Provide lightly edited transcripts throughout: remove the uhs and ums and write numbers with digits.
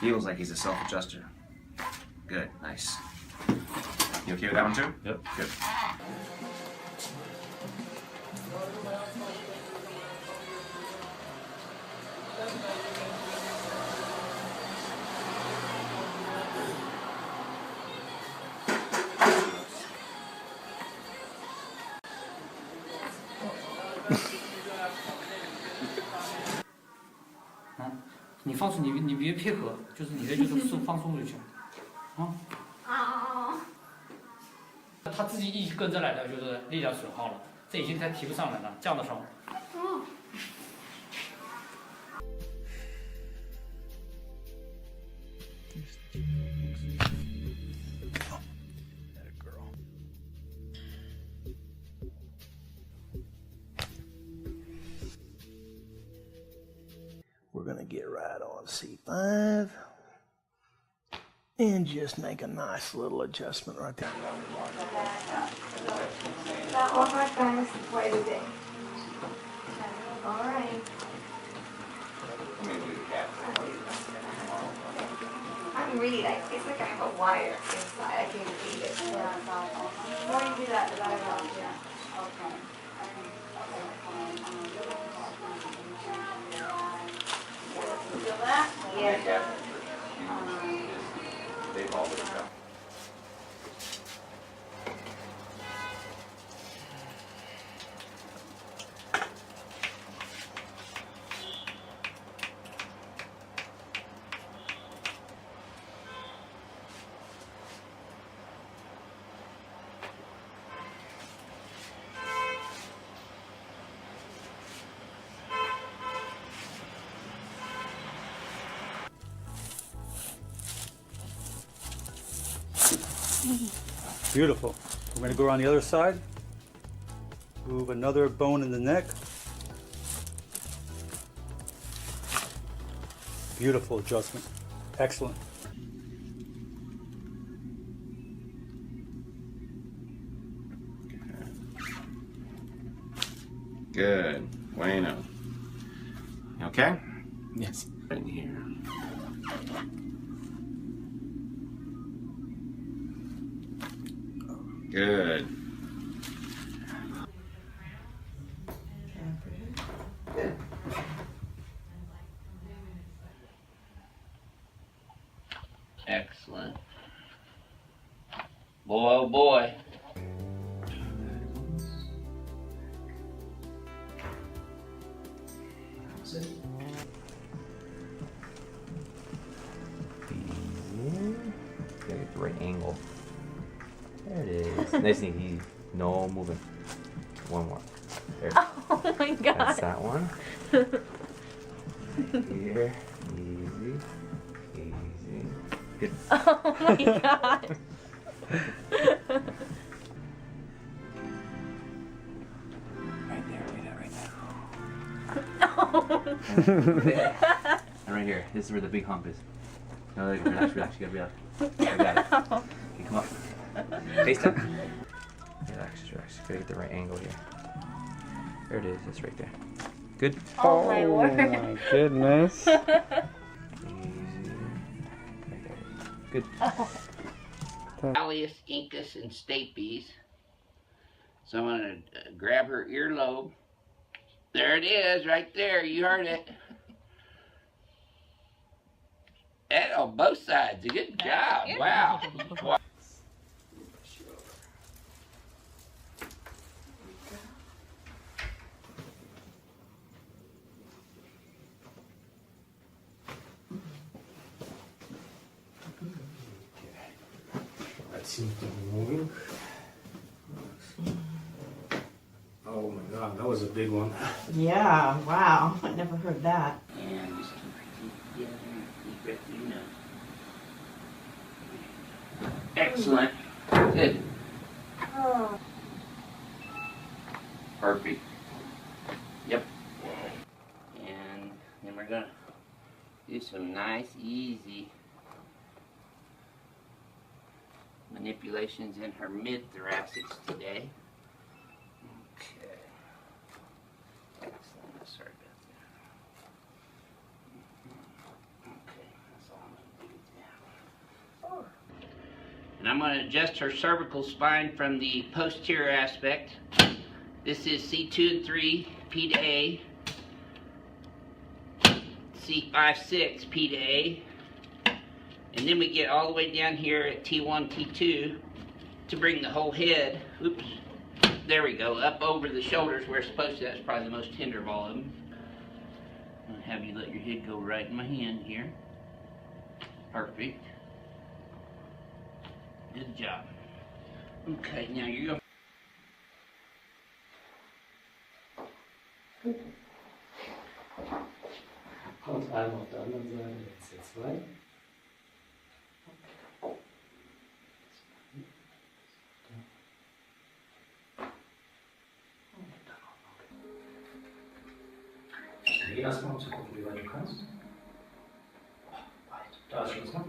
Feels like he's a self-adjuster. Good, nice. You okay with that one too? Yep. Good.嗯，你放松，你别配合，就是你的就是放松就行。啊。他自己一跟着来的，就是力量损耗了，这已经他提不上来了，降得上。We're going to get right on C5 and just make a nice little adjustment right there. About 4 or 5 times twice a day. All right. I'm really like, it's like I have a wire inside. I can't feel it. Yeah, the more you do that, the better off. Yeah. Okay. Feel that? Yeah. They've always done. Beautiful. We're going to go around the other side. Move another bone in the neck. Beautiful adjustment. Excellent. Good. Bueno. You okay? Yes. In here. Good. Good. Excellent. Boy, oh boy. Gotta get the right angle. There it is. Nice and easy. No moving. One more. There. Oh my god. That's that one. Here. Easy. Easy. Good. Oh my god. Right there, right there. Oh. And right here. This is where the big hump is. No, relax, relax. You gotta relax. I got it. Okay, come up. Face down. Relax, relax. Gotta get the right angle here. There it is. It's right there. Good. Oh my word. My goodness. Easy. Right there. Good. Pallius, incus, and stapes. So I'm going to grab her earlobe. There it is, right there. You heard it. And on both sides. Good job. Wow. That seems to be moving. Oh my god, that was a big one. Yeah, wow. I never heard that. And just keep together. Deep breath through your nose. Excellent. Good. Oh. Perfect. Yep. And then we're going to do some nice, easy manipulations in her mid-thoracics today. Okay. Excellent. Sorry about that. Okay, that's all I'm going to And I'm going to adjust her cervical spine from the posterior aspect. This is C2 and 3, P to A. C5, 6, P to A. And then we get all the way down here at T1, T2 to bring the whole head, oops, there we go, up over the shoulders where it's supposed to. That's probably the most tender of all of them. I'll have you let your head go right in my hand here. Perfect. Good job. Okay, now you're going. Und einmal auf der anderen Seite, jetzt hier zwei. Geh erstmal, um zu gucken, wie weit du kannst. Weit. Da ist Schluss, ne?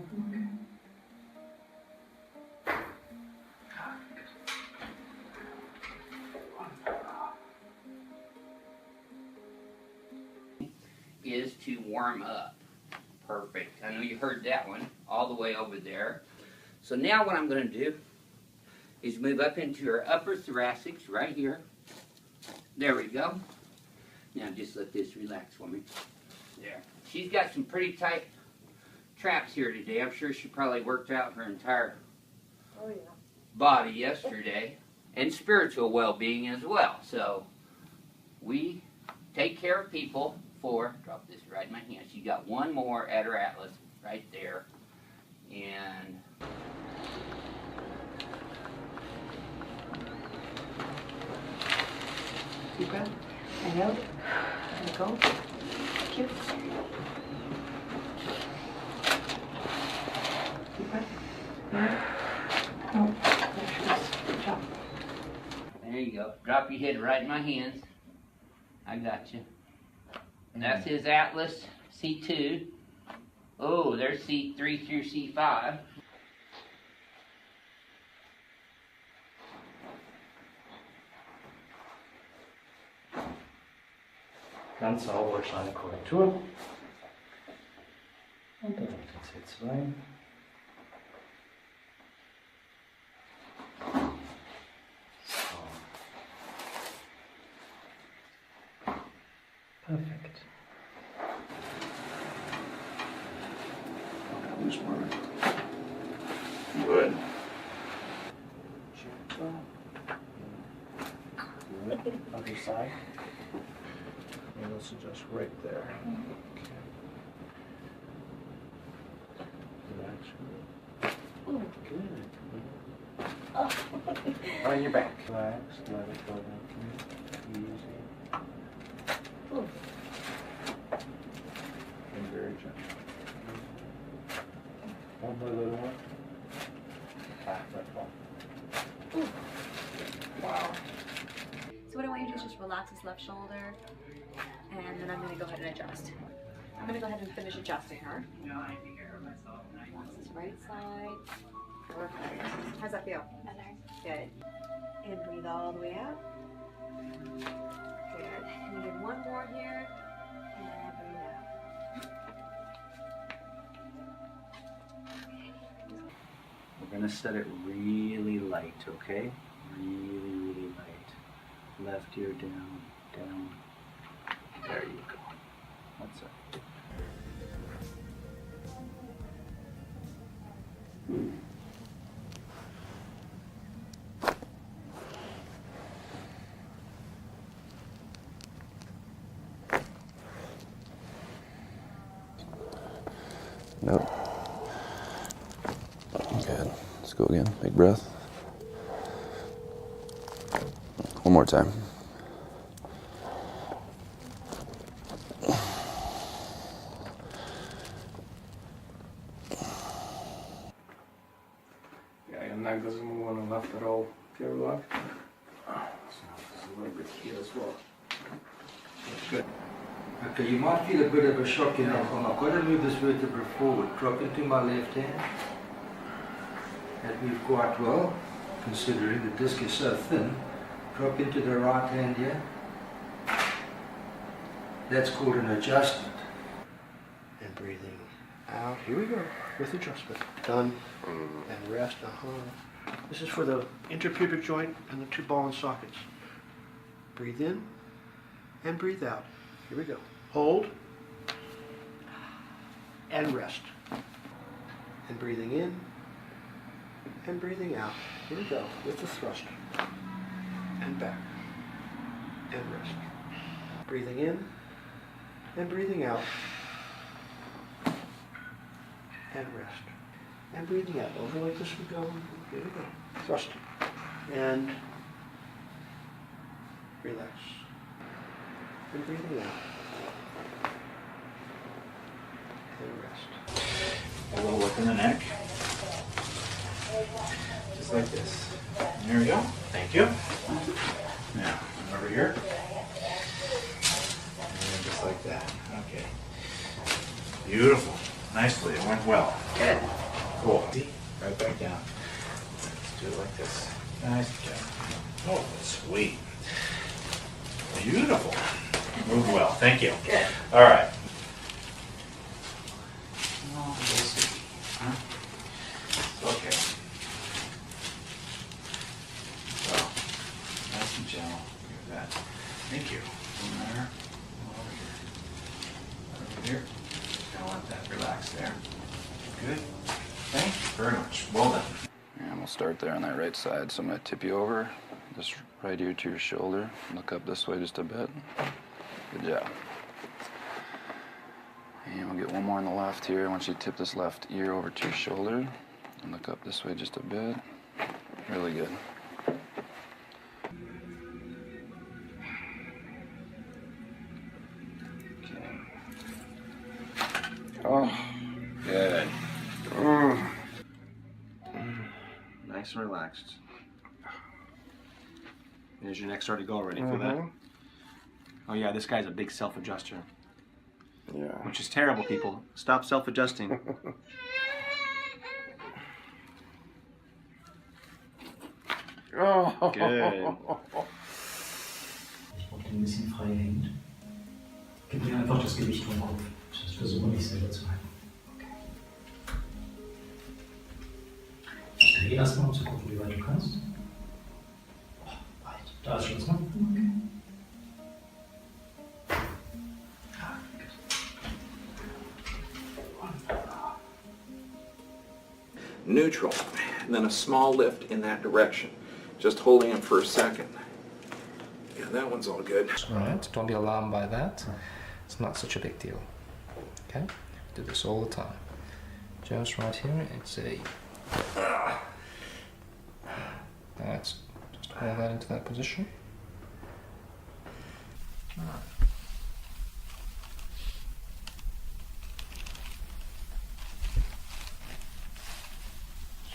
Is to warm up. Perfect. I know you heard that one all the way over there. So now what I'm going to do is move up into her upper thoracics right here. There we go. Now just let this relax for me. There. She's got some pretty tight traps here today. I'm sure she probably worked out her entire body yesterday. And spiritual well-being as well. So we take care of people. Drop this right in my hand. She got one more at her atlas right there. And Deep breath. And out. And go. Thank you. Deep breath. No. Good job. there you go. Drop your head right in my hands. I got you. That's his Atlas C2. Oh, there's C3 through C5. Ganz saubere kleine Korrektur. Und dann auf den C2. So. Perfekt. Good. Good. Other side. And let's adjust right there. Okay. Relax. Good. On your back. Relax. Let it go down. Easy. And very gentle. One more little one. That's all. Wow. So what I want you to do is just relax this left shoulder, and then I'm going to go ahead and adjust. I'm going to go ahead and finish adjusting her. Relax this right side. Perfect. How's that feel? Good. And breathe all the way out. Good. And you get one more here, and then breathe out. We're going to set it really light, okay? Really light. Left ear down, down. There you go. That's it. Nope. Good. Let's go again. Big breath. One more time. Yeah, your neck doesn't move on the left at all. If you ever look. So there's a little bit here as well. That's good. Okay, you might feel a bit of a shock in that arm. I've got to move this vertebra forward. Drop into my left hand. That moved quite well, considering the disc is so thin. Drop into the right hand here. That's called an adjustment. And breathing out. Here we go. With adjustment. Done. And rest, This is for the interpubic joint and the two ball and sockets. Breathe in and breathe out. Here we go. Hold and rest. And breathing in and breathing out. Here we go, with the thrust. And back. And rest. Breathing in and breathing out. And rest. And breathing out. Over like this we go. Here we go. Thrust. And relax. And breathing out. And rest. A little work in the neck. Just like this. There we go. Thank you. Now, over here. And just like that. Okay. Beautiful. Nicely. It went well. Good. Cool. Right back down. Let's do it like this. Nice job. Oh, sweet. Beautiful. Moved well. Thank you. Good. All right. Oh, we'll see. Huh? Okay. So, nice and gentle. Look at that. Thank you. From there, over here. Just gonna let that relax there. Good. Thank you very much. Well done. And we'll start there on that right side. So I'm going to tip you over, just right ear to your shoulder. Look up this way just a bit. Good job. And we'll get one more on the left here. I want you to tip this left ear over to your shoulder and look up this way just a bit. Really good. Okay. Oh, good. Nice and relaxed. Is your neck starting to go already? Feel that? Oh yeah, this guy's a big self-adjuster. Yeah. Which is terrible, people. Stop self-adjusting. Oh. Good. Und ein bisschen frei hängt. Gib mir einfach das Gewicht vom Kopf. Das versuche nicht selber zu halten. Okay. Ich drehe erstmal, um zu gucken, wie weit du kannst. Oh, weit. Da ist Schluss, ne? Okay. Neutral, and then a small lift in that direction. Just holding it for a second. Yeah, that one's all good. Alright, don't be alarmed by that. It's not such a big deal. Okay? Do this all the time. Just right here, it's a... That's just hold that into that position. Alright.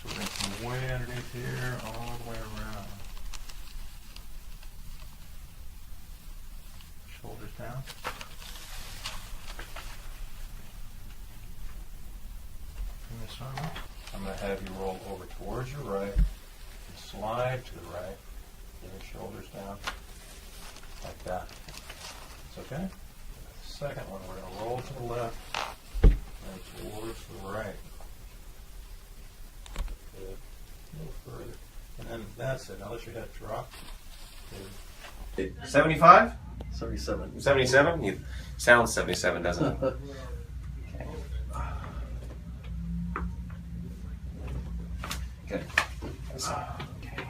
From way underneath here, all the way around. Shoulders down. Bring this arm up. I'm going to have you roll over towards your right, and slide to the right, get your shoulders down, like that. It's okay? The second one, we're going to roll to the left, and towards the right. Good. A little further. And then that's it. Now let your head drop. Good. 75? 77. 77? You sound 77, doesn't it? Okay. Good. Okay.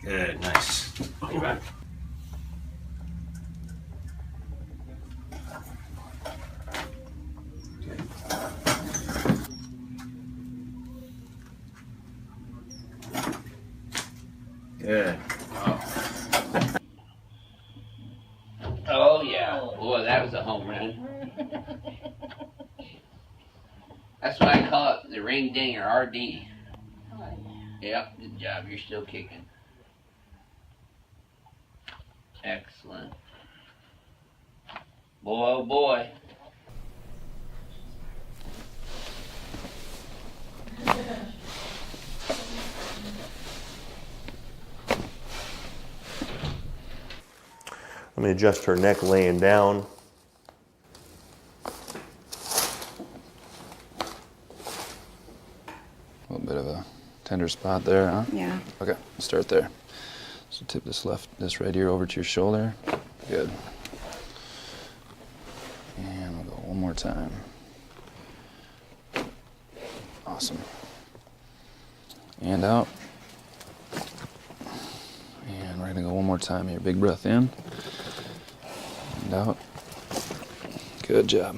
Good, nice. You're back. Good. Oh yeah. Boy, that was a home run. That's what I call it, the ring ding or RD. Yep, good job. You're still kicking. Excellent. Boy, oh boy. Let me adjust her neck laying down. A little bit of a tender spot there, huh? Yeah. Okay, start there. So tip this right ear over to your shoulder. Good. And we'll go one more time. Awesome. And out. And we're gonna go one more time here. Big breath in. And out. Good job.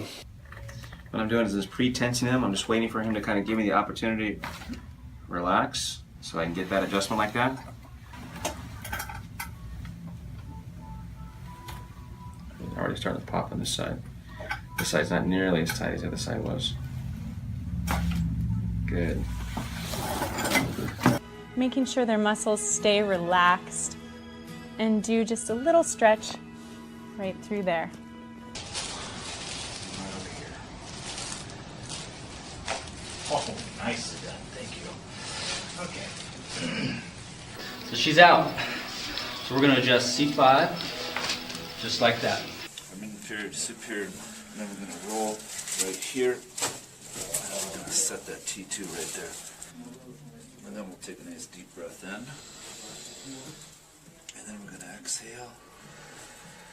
What I'm doing is just pre-tensing him. I'm just waiting for him to kind of give me the opportunity to relax so I can get that adjustment like that. He's already starting to pop on this side. This side's not nearly as tight as the other side was. Good. Making sure their muscles stay relaxed and do just a little stretch right through there. Oh, nicely done. Thank you. Okay. So she's out. So we're going to adjust C5 just like that. I'm inferior to superior, and then we're going to roll right here. And we're going to set that T2 right there. And then we'll take a nice deep breath in. And then we're going to exhale.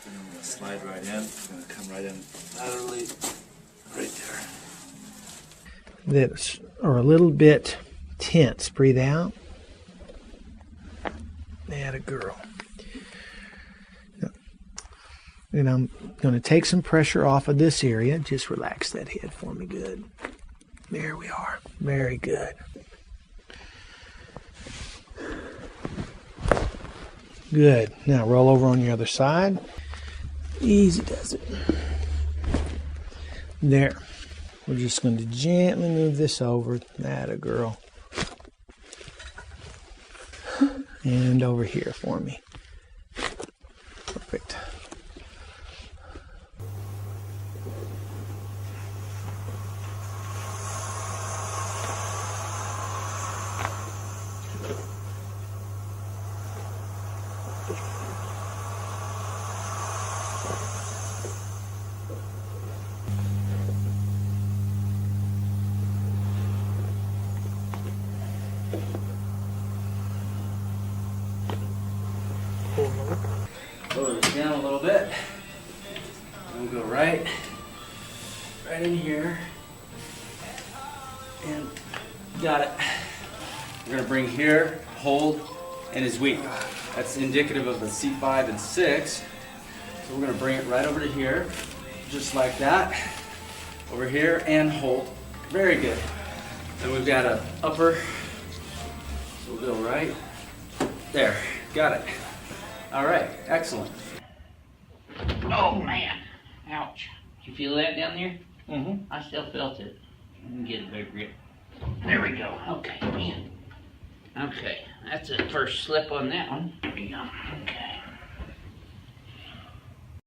And then we're going to slide right in. We're going to come right in laterally, right there. That are a little bit tense. Breathe out. Atta girl. And I'm going to take some pressure off of this area. Just relax that head for me. Good. There we are. Very good. Good. Now roll over on your other side. Easy does it. There. We're just going to gently move this over. Atta girl. And over here for me. Perfect. Lower this down a little bit. And we'll go right in here. And got it. We're going to bring here, hold, and is weak. That's indicative of the C5 and 6. So we're going to bring it right over to here, just like that. Over here and hold. Very good. Then we've got an upper. So we'll go right there. Got it. All right, excellent. Oh man, ouch. Did you feel that down there? Mm-hmm. I still felt it. Let me get a better grip. There we go. Okay, man. Okay, that's a first slip on that one. There we go. Okay.